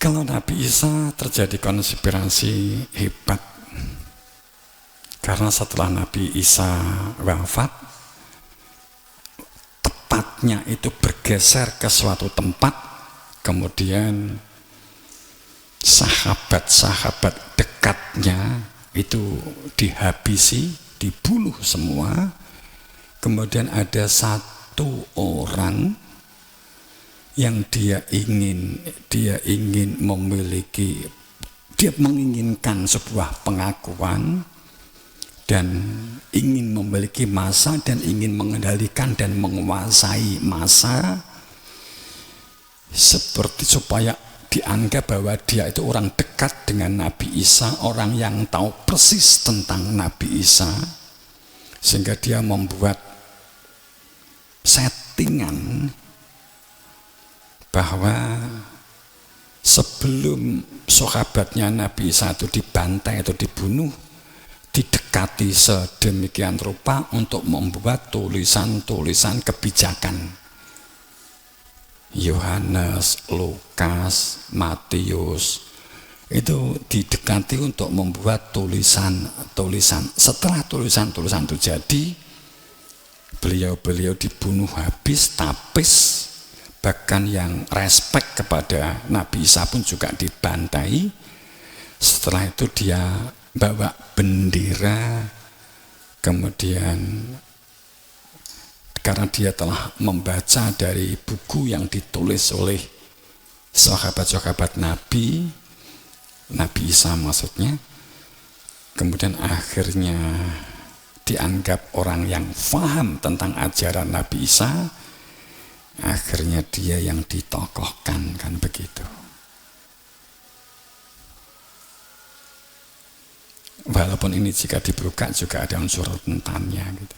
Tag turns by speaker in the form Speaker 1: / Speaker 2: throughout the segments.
Speaker 1: Kalau Nabi Isa terjadi konspirasi hebat, karena setelah Nabi Isa wafat, tepatnya itu bergeser ke suatu tempat, kemudian sahabat-sahabat dekatnya itu dihabisi, dibunuh semua. Kemudian ada satu orang yang dia menginginkan sebuah pengakuan dan ingin memiliki massa dan ingin mengendalikan dan menguasai massa, seperti supaya dianggap bahwa dia itu orang dekat dengan Nabi Isa, orang yang tahu persis tentang Nabi Isa, sehingga dia membuat settingan bahwa sebelum sahabatnya Nabi Isa itu dibantai atau dibunuh, didekati sedemikian rupa untuk membuat tulisan-tulisan kebijakan. Yohanes, Lukas, Matius itu didekati untuk membuat tulisan-tulisan. Setelah tulisan-tulisan itu jadi, beliau dibunuh habis, tapis. Bahkan yang respek kepada Nabi Isa pun juga dibantai. Setelah itu dia bawa bendera, kemudian karena dia telah membaca dari buku yang ditulis oleh sahabat-sahabat Nabi Isa maksudnya, kemudian akhirnya dianggap orang yang paham tentang ajaran Nabi Isa. Akhirnya dia yang ditokohkan, kan begitu. Walaupun ini jika dibuka juga ada unsur rentannya gitu.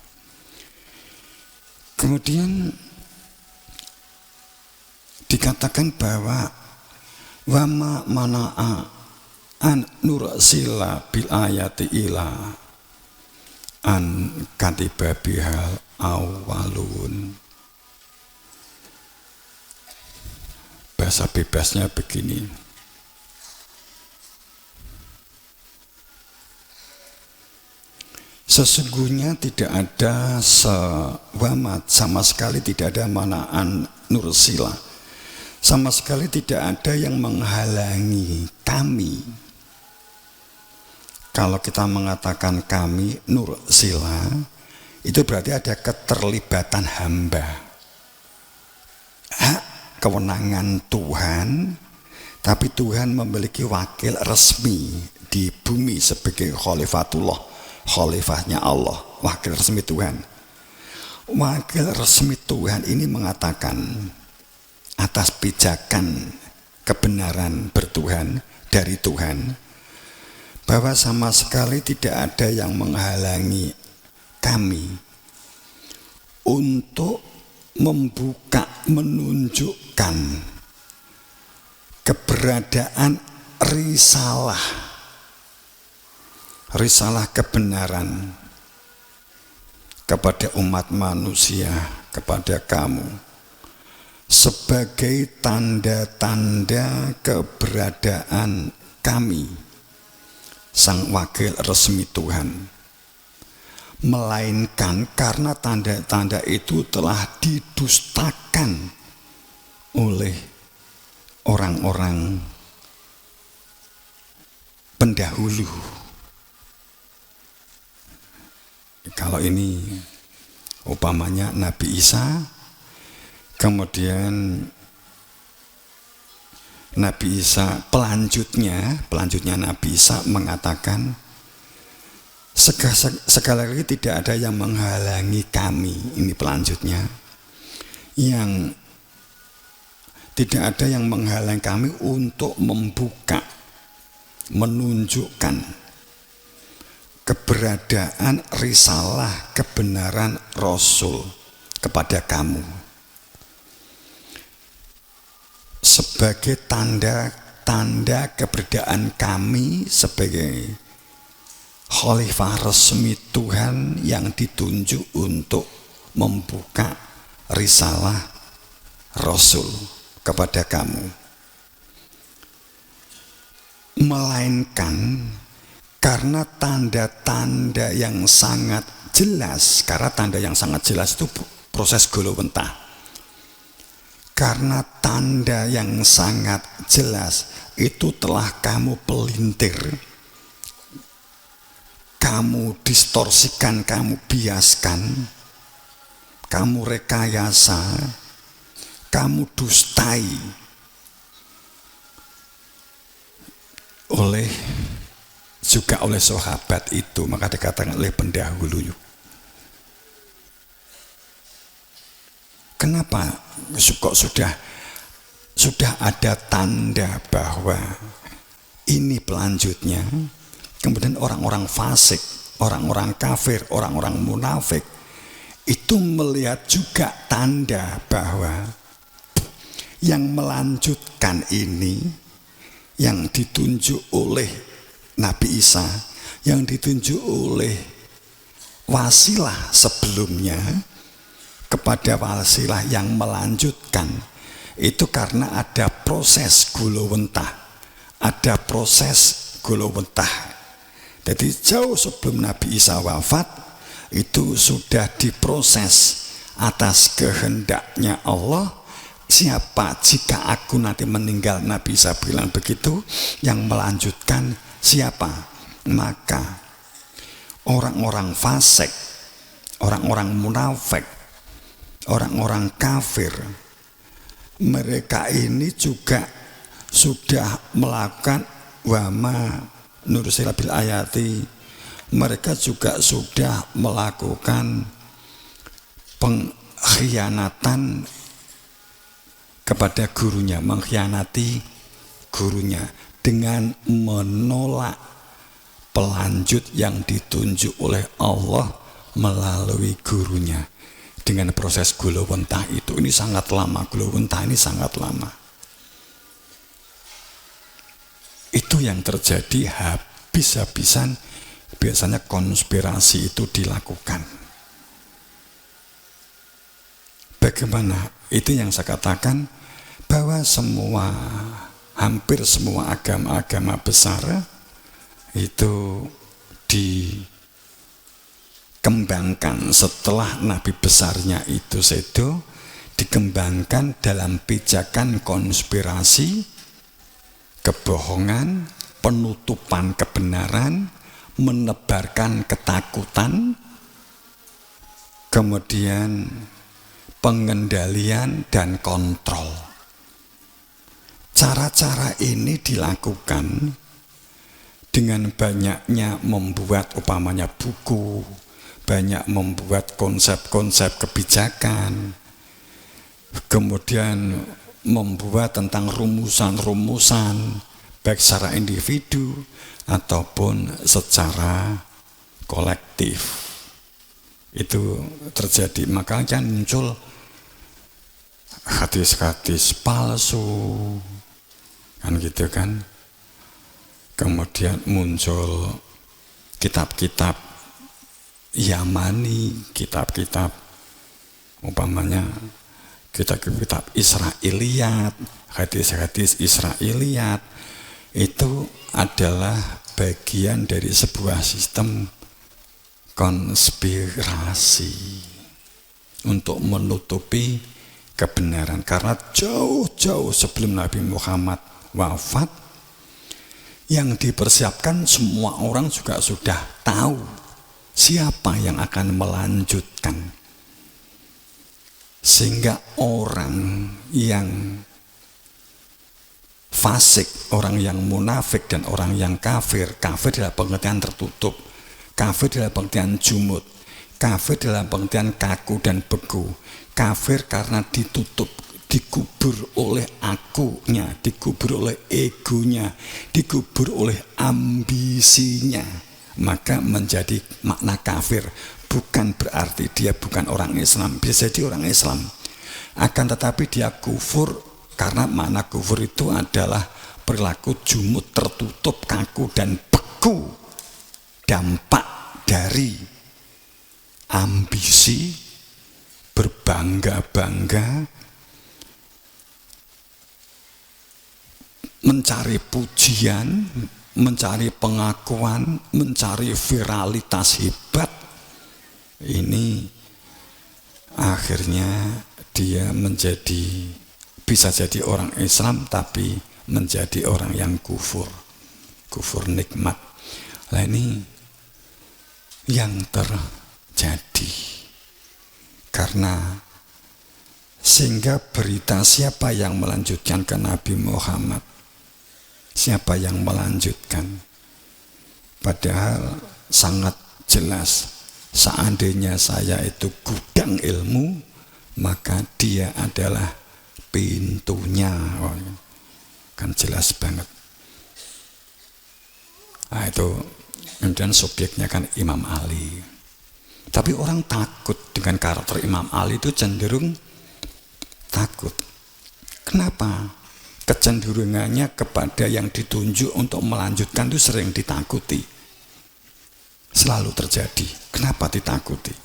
Speaker 1: Kemudian dikatakan bahwa wama mana'a an nursila bil ayati ila an katiba bihal awalun. Bahasa bebasnya begini. Sesungguhnya tidak ada sama sekali tidak ada manaan nursila. Sama sekali tidak ada yang menghalangi kami. Kalau kita mengatakan kami nursila, itu berarti ada keterlibatan hamba. Hak kewenangan Tuhan, tapi Tuhan memiliki wakil resmi di bumi sebagai khalifatullah, khalifahnya Allah, wakil resmi Tuhan. Wakil resmi Tuhan ini mengatakan atas pijakan kebenaran bertuhan dari Tuhan, bahwa sama sekali tidak ada yang menghalangi kami untuk membuka, menunjukkan keberadaan risalah kebenaran kepada umat manusia, kepada kamu, sebagai tanda-tanda keberadaan kami, sang wakil resmi Tuhan. Melainkan karena tanda-tanda itu telah didustakan oleh orang-orang pendahulu. Kalau ini umpamanya Nabi Isa, kemudian Nabi Isa pelanjutnya Nabi Isa mengatakan, sekali lagi tidak ada yang menghalangi kami, ini pelanjutnya, yang tidak ada yang menghalangi kami untuk membuka, menunjukkan keberadaan risalah kebenaran Rasul kepada kamu sebagai tanda keberadaan kami sebagai khalifah resmi Tuhan yang ditunjuk untuk membuka risalah Rasul kepada kamu. melainkan karena tanda-tanda yang sangat jelas. Karena tanda yang sangat jelas itu proses golowentah. Karena tanda yang sangat jelas itu telah kamu pelintir, kamu distorsikan, kamu biaskan, kamu rekayasa, kamu dustai juga oleh sahabat itu. Maka dikatakan oleh pendahulu. Kenapa kok sudah ada tanda bahwa ini pelanjutnya? Kemudian orang-orang fasik, orang-orang kafir, orang-orang munafik itu melihat juga tanda bahwa yang melanjutkan ini, yang ditunjuk oleh Nabi Isa, yang ditunjuk oleh wasilah sebelumnya kepada wasilah yang melanjutkan, itu karena ada proses golowentah, ada proses golowentah. Jadi jauh sebelum Nabi Isa wafat itu sudah diproses atas kehendaknya Allah. Siapa jika aku nanti meninggal, Nabi Isa bilang begitu, yang melanjutkan siapa? Maka orang-orang fasik, orang-orang munafik, orang-orang kafir, mereka ini juga sudah melakukan wama nursilah bil ayati, mereka juga sudah melakukan pengkhianatan kepada gurunya, mengkhianati gurunya dengan menolak pelanjut yang ditunjuk oleh Allah melalui gurunya. Dengan proses golowentah itu, ini sangat lama, golowentah ini sangat lama. Itu yang terjadi habis-habisan, biasanya konspirasi itu dilakukan. Bagaimana? Itu yang saya katakan bahwa hampir semua agama-agama besar itu dikembangkan setelah Nabi besarnya itu Sedo, dikembangkan dalam pijakan konspirasi, kebohongan, penutupan kebenaran, menebarkan ketakutan, kemudian pengendalian dan kontrol. Cara-cara ini dilakukan dengan banyaknya membuat umpamanya buku, banyak membuat konsep-konsep kebijakan, kemudian membuat tentang rumusan-rumusan baik secara individu ataupun secara kolektif. Itu terjadi, makanya muncul hadis-hadis palsu kan gitu kan. Kemudian muncul kitab-kitab Yamani, kitab-kitab umpamanya kitab-kitab Israiliyat, hadis-hadis Israiliyat, itu adalah bagian dari sebuah sistem konspirasi untuk menutupi kebenaran. Karena jauh-jauh sebelum Nabi Muhammad wafat, yang dipersiapkan semua orang juga sudah tahu siapa yang akan melanjutkan. Sehingga orang yang fasik, orang yang munafik, dan orang yang kafir, kafir dalam pengertian tertutup, kafir dalam pengertian jumud, kafir dalam pengertian kaku dan beku, kafir karena ditutup, dikubur oleh akunya, dikubur oleh egonya, dikubur oleh ambisinya, maka menjadi makna kafir. Bukan berarti dia bukan orang Islam, bisa jadi orang Islam, akan tetapi dia kufur karena makna kufur itu adalah perilaku jumud, tertutup, kaku dan beku, dampak dari ambisi, berbangga-bangga, mencari pujian, mencari pengakuan, mencari viralitas hebat. Ini akhirnya dia bisa jadi orang Islam tapi menjadi orang yang kufur nikmat. Nah ini yang terjadi karena sehingga berita siapa yang melanjutkan ke Nabi Muhammad, siapa yang melanjutkan, padahal sangat jelas seandainya saya itu gudang ilmu maka dia adalah pintunya. Kan jelas banget. Nah itu kemudian subjeknya kan Imam Ali. Tapi orang takut dengan karakter Imam Ali itu, cenderung takut. Kenapa? Kecenderungannya kepada yang ditunjuk untuk melanjutkan itu sering ditakuti. Selalu terjadi. Kenapa ditakuti?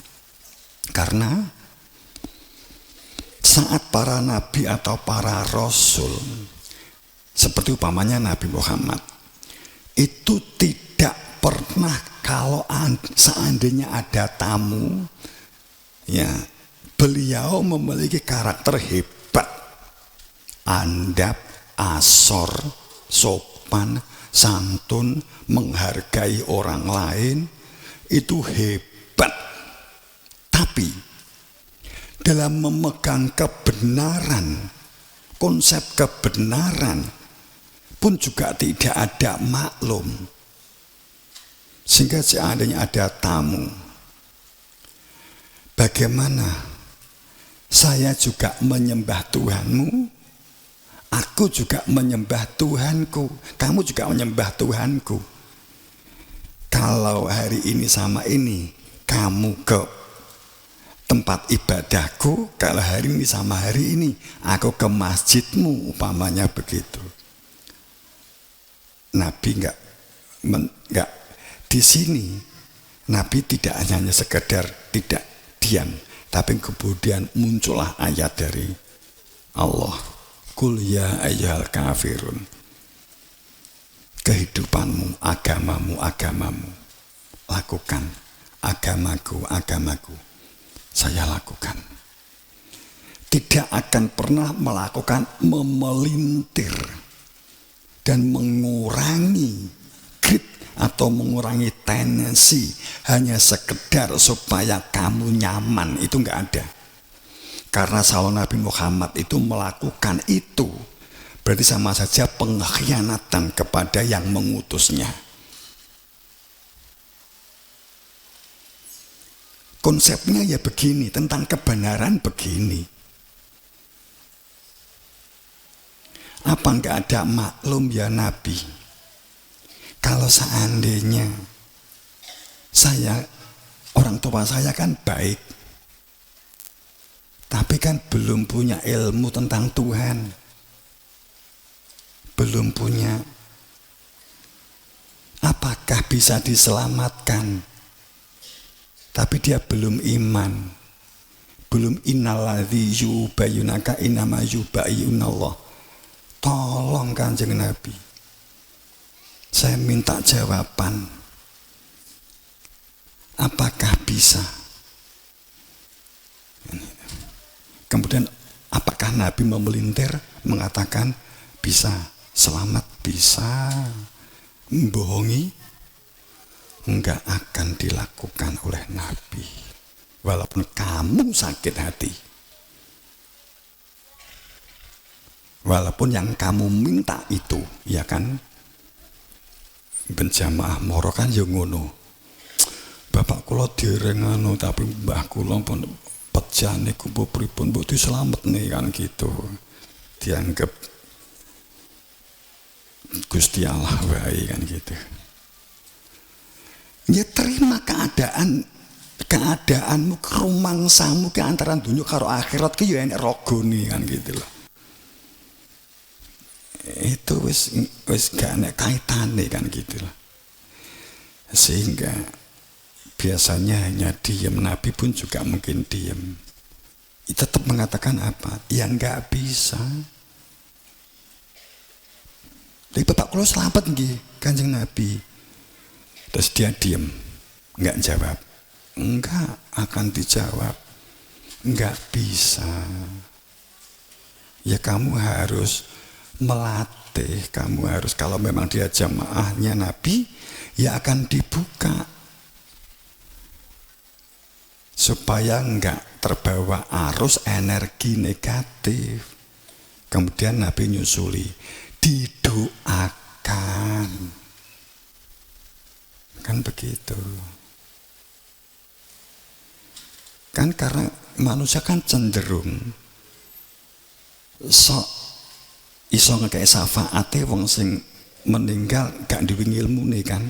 Speaker 1: Karena saat para nabi atau para rasul, seperti umpamanya Nabi Muhammad, itu tidak pernah, kalau seandainya ada tamu, ya beliau memiliki karakter hebat, andap, asor, sopan, santun, menghargai orang lain, itu hebat. Tapi dalam memegang kebenaran, konsep kebenaran pun juga tidak ada maklum. Sehingga seandainya ada tamu, bagaimana saya juga menyembah Tuhanmu, aku juga menyembah Tuhanku, kamu juga menyembah Tuhanku. Kalau hari ini sama ini kamu ke tempat ibadahku, kalau hari ini sama hari ini aku ke masjidmu, umpamanya begitu. Nabi enggak di sini. Nabi tidak hanya sekedar tidak diam, tapi kemudian muncullah ayat dari Allah, Qul ya ayyuhal kafirun, kehidupanmu, agamamu, lakukan. Agamaku, saya lakukan. Tidak akan pernah melakukan memelintir dan mengurangi grip atau mengurangi tendensi hanya sekedar supaya kamu nyaman. Itu enggak ada. Karena kalau Nabi Muhammad itu melakukan itu, berarti sama saja pengkhianatan kepada yang mengutusnya. Konsepnya ya begini, tentang kebenaran begini. Apa enggak ada maklum ya Nabi? Kalau seandainya orang tua saya kan baik, tapi kan belum punya ilmu tentang Tuhan, belum punya, apakah bisa diselamatkan? Tapi dia belum iman, belum innalladzi yubayyunaka innama yubayyunallah. Tolong Kanjeng Nabi, saya minta jawaban, apakah bisa? Kemudian apakah Nabi memelintir mengatakan bisa selamat, bisa membohongi? Enggak akan dilakukan oleh Nabi, walaupun kamu sakit hati, walaupun yang kamu minta itu, ya kan, benjamaah moro kan ya ngono, bapak kula dereng anu tapi mbah kula pun pejane kubu pripun mbok diselamet nih kan gitu, dianggap Gusti Allah wae kan gitu. Ya terima keadaanmu, rumangsamu ke antara dunia karo akhirat ki ya enek rogone kan gitu loh. Itu wis gak enek kaitane kan gitu loh. Sehingga biasanya hanya diam, Nabi pun juga mungkin diam. Tetap mengatakan apa? Ya enggak bisa. Tapi bapak kula selamat nggih Kanjeng Nabi. Terus dia diam, enggak jawab. Enggak akan dijawab. Enggak bisa. Ya kamu harus melatih, kamu harus, kalau memang dia jamaahnya Nabi, ya akan dibuka. Supaya enggak terbawa arus energi negatif. Kemudian Nabi nyusuli, didoakan. Kan begitu. Kan karena manusia kan cenderung sok iso ngekek syafaate wong sing meninggal gak duwe ilmune kan.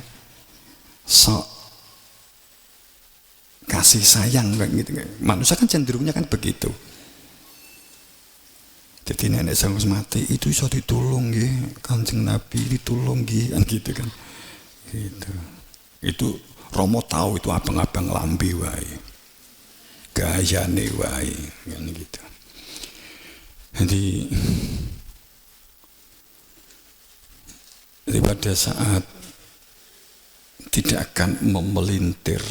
Speaker 1: Sok kasih sayang kayak gitu. Manusia kan cenderungnya kan begitu. Jadi nenek sang mati itu iso ditulung nggih, Kanjeng Nabi ditulung nggih, kan gitu kan. Gitu. Itu Romo tahu itu abang-abang lambe wae. Gayane wae kan gitu. Jadi pada saat tidak akan memelintir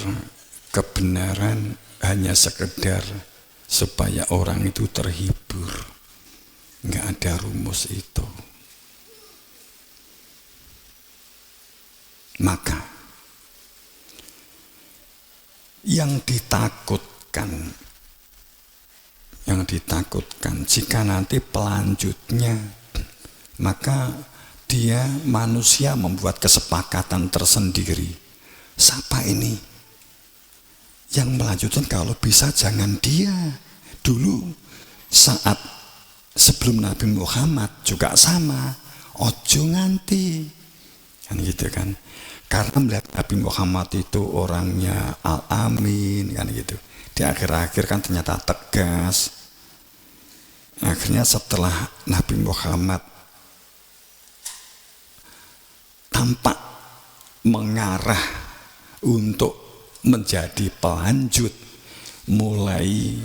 Speaker 1: kebenaran hanya sekedar supaya orang itu terhibur. Enggak ada rumus itu. Maka yang ditakutkan jika nanti pelanjutnya, maka dia manusia membuat kesepakatan tersendiri. Siapa ini yang melanjutkan? Kalau bisa jangan dia. Dulu saat sebelum Nabi Muhammad juga sama, ojo nganti kan gitu kan, karena melihat Nabi Muhammad itu orangnya al-amin kan gitu, di akhir-akhir kan ternyata tegas. Akhirnya setelah Nabi Muhammad tampak mengarah untuk menjadi pelanjut, mulai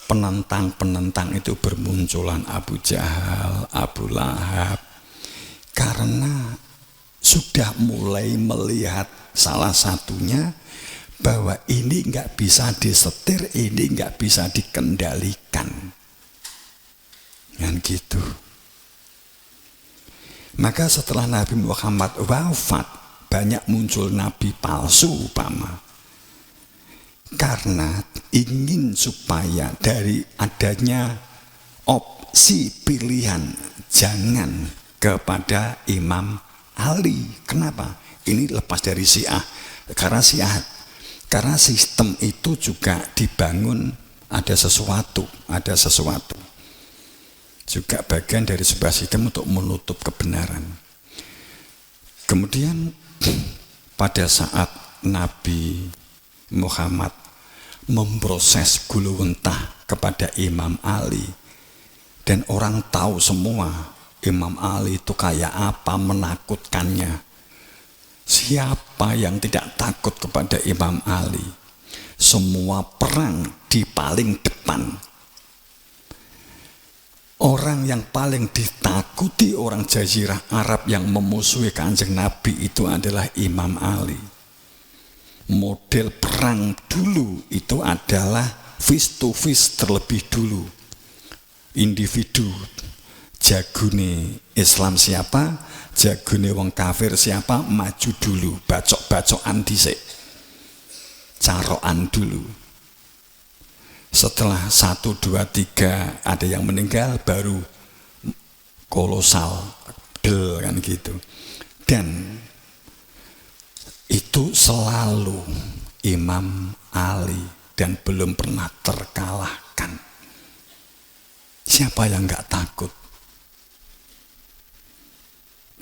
Speaker 1: penentang-penentang itu bermunculan, Abu Jahal, Abu Lahab, karena sudah mulai melihat salah satunya bahwa ini nggak bisa disetir, ini nggak bisa dikendalikan, kan gitu. Maka setelah Nabi Muhammad wafat, banyak muncul nabi palsu umpama. Karena ingin supaya dari adanya opsi pilihan jangan kepada Imam Ali. Kenapa? Ini lepas dari Syiah. Karena sistem itu juga dibangun ada sesuatu. Juga bagian dari sebuah sistem untuk menutup kebenaran. Kemudian pada saat Nabi Muhammad memproses guluwentah kepada Imam Ali, dan orang tahu semua Imam Ali itu kayak apa menakutkannya. Siapa yang tidak takut kepada Imam Ali? Semua perang di paling depan. Orang yang paling ditakuti orang Jazirah Arab yang memusuhi Kanjeng Nabi itu adalah Imam Ali. Model perang dulu itu adalah face to face terlebih dulu. Individu, jagune Islam siapa, jagune wong kafir siapa, maju dulu, bacok-bacokan dhisik, carokan dulu. Setelah 1, 2, 3 ada yang meninggal, baru kolosal del kan gitu. Dan itu selalu Imam Ali dan belum pernah terkalahkan. Siapa yang enggak takut?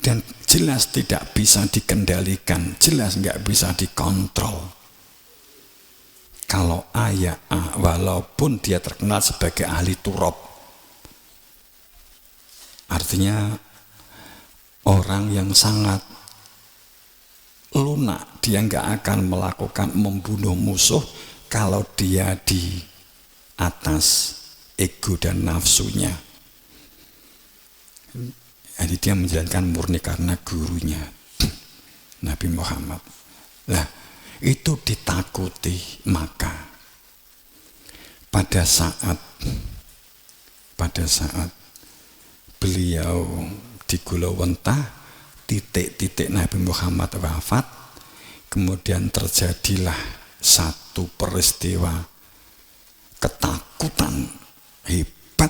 Speaker 1: Dan jelas tidak bisa dikendalikan, jelas enggak bisa dikontrol. Kalau ayah walaupun dia terkenal sebagai ahli turab, artinya orang yang sangat lunak, dia nggak akan melakukan membunuh musuh kalau dia di atas ego dan nafsunya. Jadi dia menjalankan murni karena gurunya Nabi Muhammad. Nah, itu ditakuti. Maka pada saat beliau di Gulawentah, titik-titik Nabi Muhammad wafat, kemudian terjadilah satu peristiwa ketakutan hebat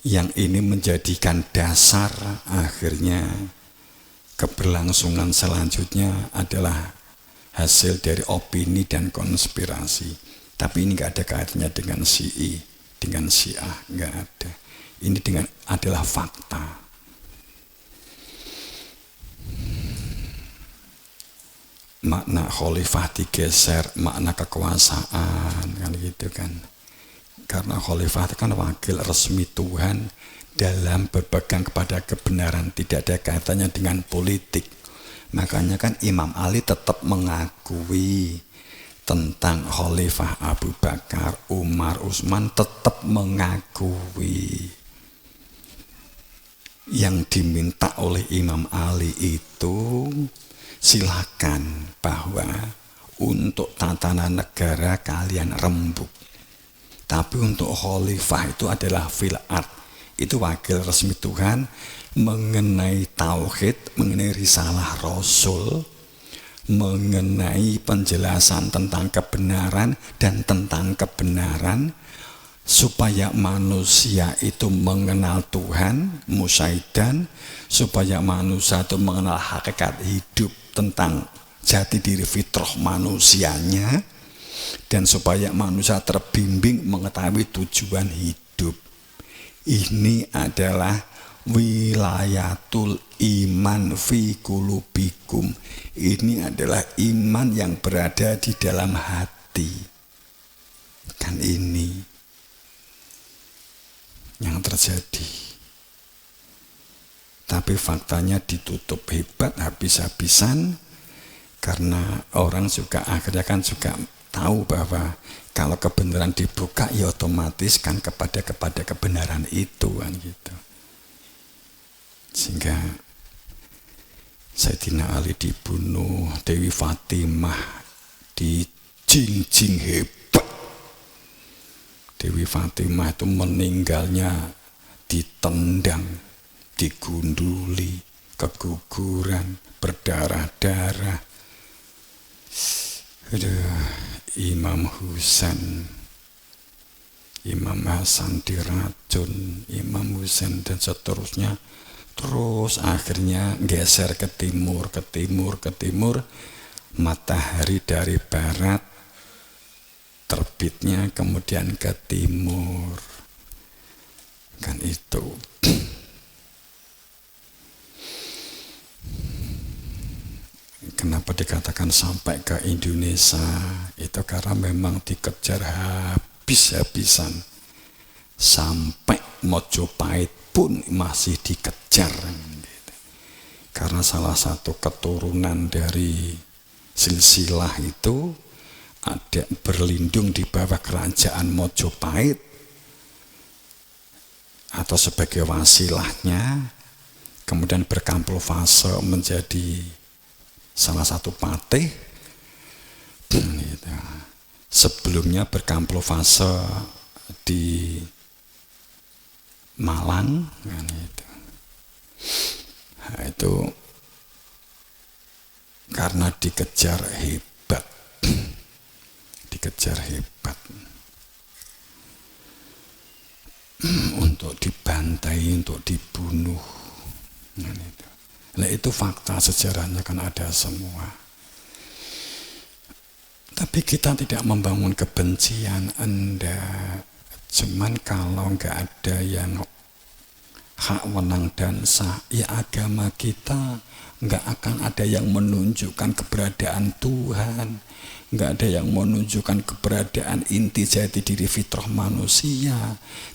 Speaker 1: yang ini menjadikan dasar akhirnya keberlangsungan selanjutnya adalah hasil dari opini dan konspirasi. Tapi ini nggak ada kaitannya dengan Syi'i, dengan Syiah, nggak ada. Ini adalah fakta. Makna khalifah digeser, makna kekuasaan, kan gitu kan. Karena khalifah itu kan wakil resmi Tuhan dalam berpegang kepada kebenaran, tidak ada kaitannya dengan politik. Makanya kan Imam Ali tetap mengakui tentang Khalifah Abu Bakar, Umar, Utsman, tetap mengakui. Yang diminta oleh Imam Ali itu silakan bahwa untuk tatanan negara kalian rembuk. Tapi untuk Khalifah itu adalah fil ard. Itu wakil resmi Tuhan mengenai tauhid, mengenai risalah Rasul, mengenai penjelasan tentang kebenaran dan tentang kebenaran, supaya manusia itu mengenal Tuhan, musyaidan, supaya manusia itu mengenal hakikat hidup tentang jati diri fitrah manusianya, dan supaya manusia terbimbing mengetahui tujuan hidup. Ini adalah wilayatul iman fi qulubikum. Ini adalah iman yang berada di dalam hati. Kan ini yang terjadi. Tapi faktanya ditutup hebat habis-habisan, karena orang juga akhirnya kan juga tahu bahwa kalau kebenaran dibuka ya otomatis kan kepada kebenaran itu kan gitu. Sehingga Sayyidina Ali dibunuh, Dewi Fatimah dijinjing hebat. Dewi Fatimah itu meninggalnya ditendang, digunduli, keguguran, berdarah-darah. Imam Husain, Imam Hasan diracun, Imam Husain dan seterusnya. Terus akhirnya geser ke timur, matahari dari barat terbitnya kemudian ke timur. Kan itu. Kenapa dikatakan sampai ke Indonesia? Itu karena memang dikejar habis-habisan. Sampai Mojopahit pun masih dikejar. Karena salah satu keturunan dari silsilah itu ada berlindung di bawah kerajaan Mojopahit atau sebagai wasilahnya, kemudian berkamuflase menjadi salah satu patih gitu. Sebelumnya berkamuflase di Malang kan gitu. Nah, itu karena dikejar hebat untuk dibantai, untuk dibunuh kan itu. Nah itu fakta sejarahnya kan ada semua. Tapi kita tidak membangun kebencian, cuman kalau nggak ada yang hak wenang dan sah, ya agama kita nggak akan ada yang menunjukkan keberadaan Tuhan, nggak ada yang menunjukkan keberadaan inti jati diri fitrah manusia,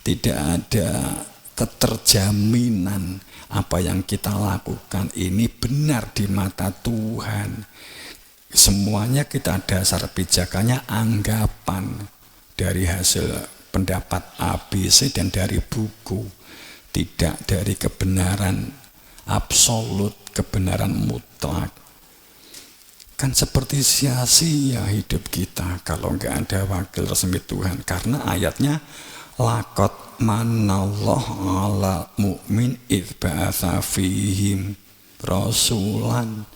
Speaker 1: tidak ada keterjaminan apa yang kita lakukan ini benar di mata Tuhan. Semuanya kita dasar pijakannya anggapan dari hasil pendapat ABC dan dari buku. tidak dari kebenaran absolut, kebenaran mutlak. Kan seperti sia-sia hidup kita kalau nggak ada wakil resmi Tuhan. Karena ayatnya laqad manallahu 'alal mu'min idz ba'atsa fihim rasulan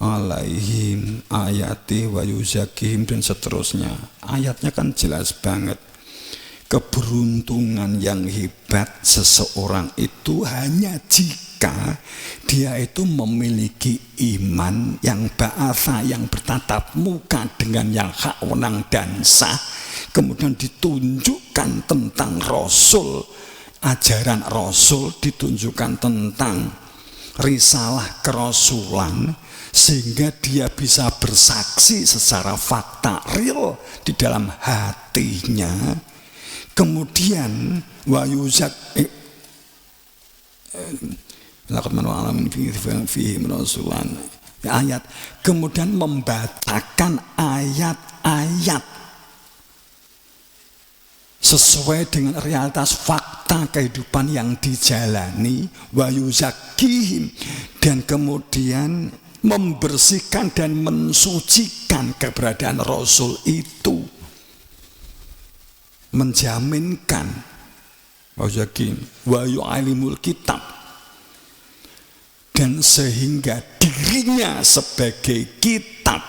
Speaker 1: alaihim ayati wa yuzakkihim dan seterusnya. Ayatnya kan jelas banget. Keberuntungan yang hebat seseorang itu hanya jika dia itu memiliki iman yang ba'atsa, yang bertatap muka dengan yang hak, wenang dan sah, kemudian ditunjukkan tentang Rasul, ajaran Rasul, ditunjukkan tentang risalah kerasulan, sehingga dia bisa bersaksi secara fakta real di dalam hatinya. Kemudian wayuzak ayat, kemudian membacakan ayat-ayat sesuai dengan realitas fakta kehidupan yang dijalani, wayuzakihim, dan kemudian membersihkan dan mensucikan keberadaan Rasul itu, menjaminkan wa yu'alimul kitab, dan sehingga dirinya sebagai kitab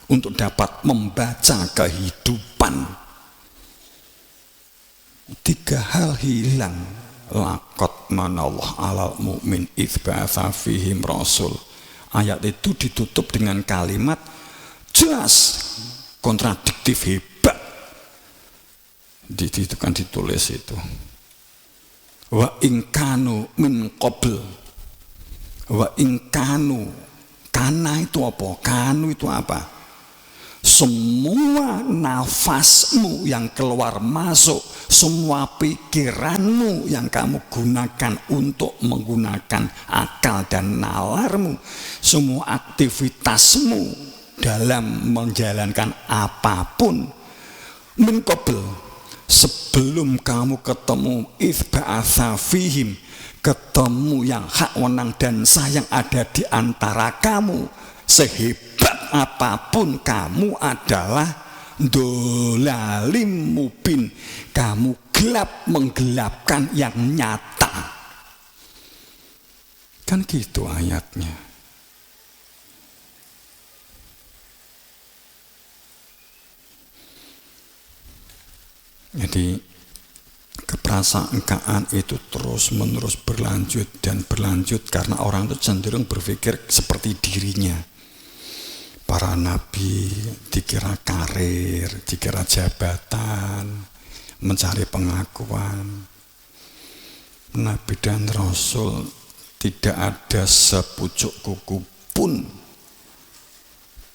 Speaker 1: untuk dapat membaca kehidupan. 3 hal hilang. Laqad manallahu 'alal mu'min idz ba'atsa fihim rasul. Ayat itu ditutup dengan kalimat jelas kontradiktif hebat. Itu kan ditulis itu. Wa ingkanu min qabl. Wa ingkanu. Kana itu apa? Kanu itu apa? Semua nafasmu yang keluar masuk, semua pikiranmu yang kamu gunakan untuk menggunakan akal dan nalarmu, semua aktivitasmu dalam menjalankan apapun, min qabl, sebelum kamu ketemu itsba'atsa fihim, ketemu yang hak, wenang dan sah yang ada di antara kamu, sehebat apapun kamu adalah dolalim mubin, kamu gelap menggelapkan yang nyata. Kan gitu ayatnya. Jadi keprasangkaan itu terus menerus berlanjut dan berlanjut karena orang itu cenderung berpikir seperti dirinya. Para nabi dikira karir, dikira jabatan, mencari pengakuan. Nabi dan Rasul tidak ada sepucuk kuku pun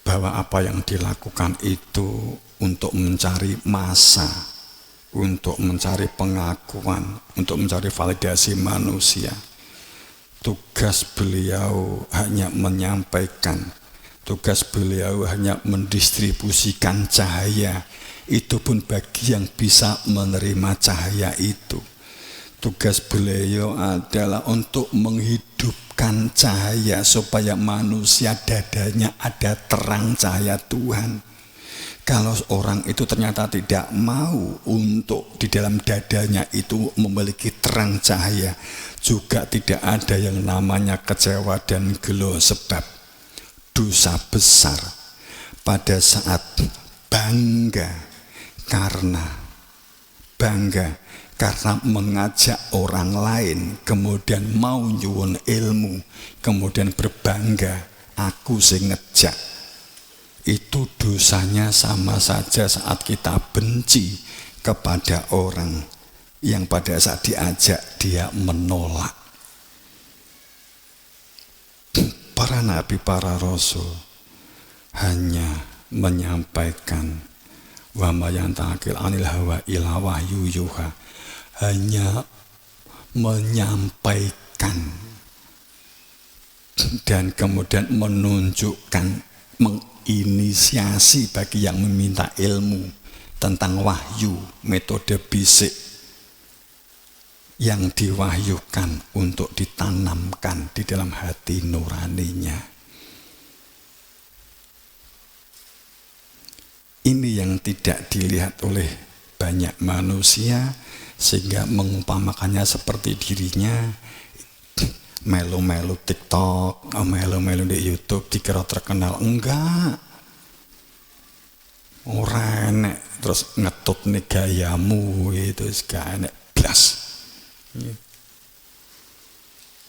Speaker 1: bahwa apa yang dilakukan itu untuk mencari massa, untuk mencari pengakuan, untuk mencari validasi manusia. Tugas beliau hanya menyampaikan, tugas beliau hanya mendistribusikan cahaya, itu pun bagi yang bisa menerima cahaya itu. Tugas beliau adalah untuk menghidupkan cahaya supaya manusia dadanya ada terang cahaya Tuhan. Kalau orang itu ternyata tidak mau untuk di dalam dadanya itu memiliki terang cahaya, juga tidak ada yang namanya kecewa dan gelo, sebab dosa besar pada saat bangga karena mengajak orang lain, kemudian mau nyuwun ilmu, kemudian berbangga aku sing ngejak. Itu dosanya sama saja saat kita benci kepada orang yang pada saat diajak dia menolak. Para nabi, para rasul hanya menyampaikan wa ma yantakil anil hawa ila wahyu yuha, hanya menyampaikan dan kemudian menunjukkan, menginisiasi bagi yang meminta ilmu tentang wahyu, metode bisik. yang diwahyukan untuk ditanamkan di dalam hati nuraninya. Ini yang tidak dilihat oleh banyak manusia, sehingga mengumpamakannya seperti dirinya melu-melu TikTok, melu-melu di YouTube dikira terkenal. Enggak. Ora enek terus ngetut nih gayamu itu gak enek blas.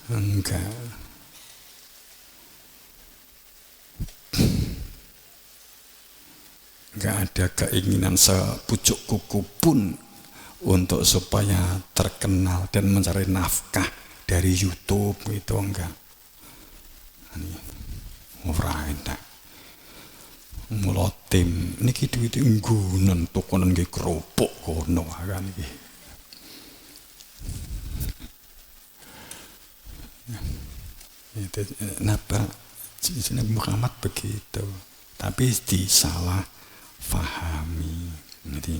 Speaker 1: Enggak. Enggak ada keinginan sepucuk kuku pun untuk supaya terkenal dan mencari nafkah dari YouTube itu enggak. Ora enak. Mula tim niki duwite nggunen tukonen nggih kerupuk kono kan iki. Itu napa Nabi Muhammad begitu, tapi disalah fahami. Jadi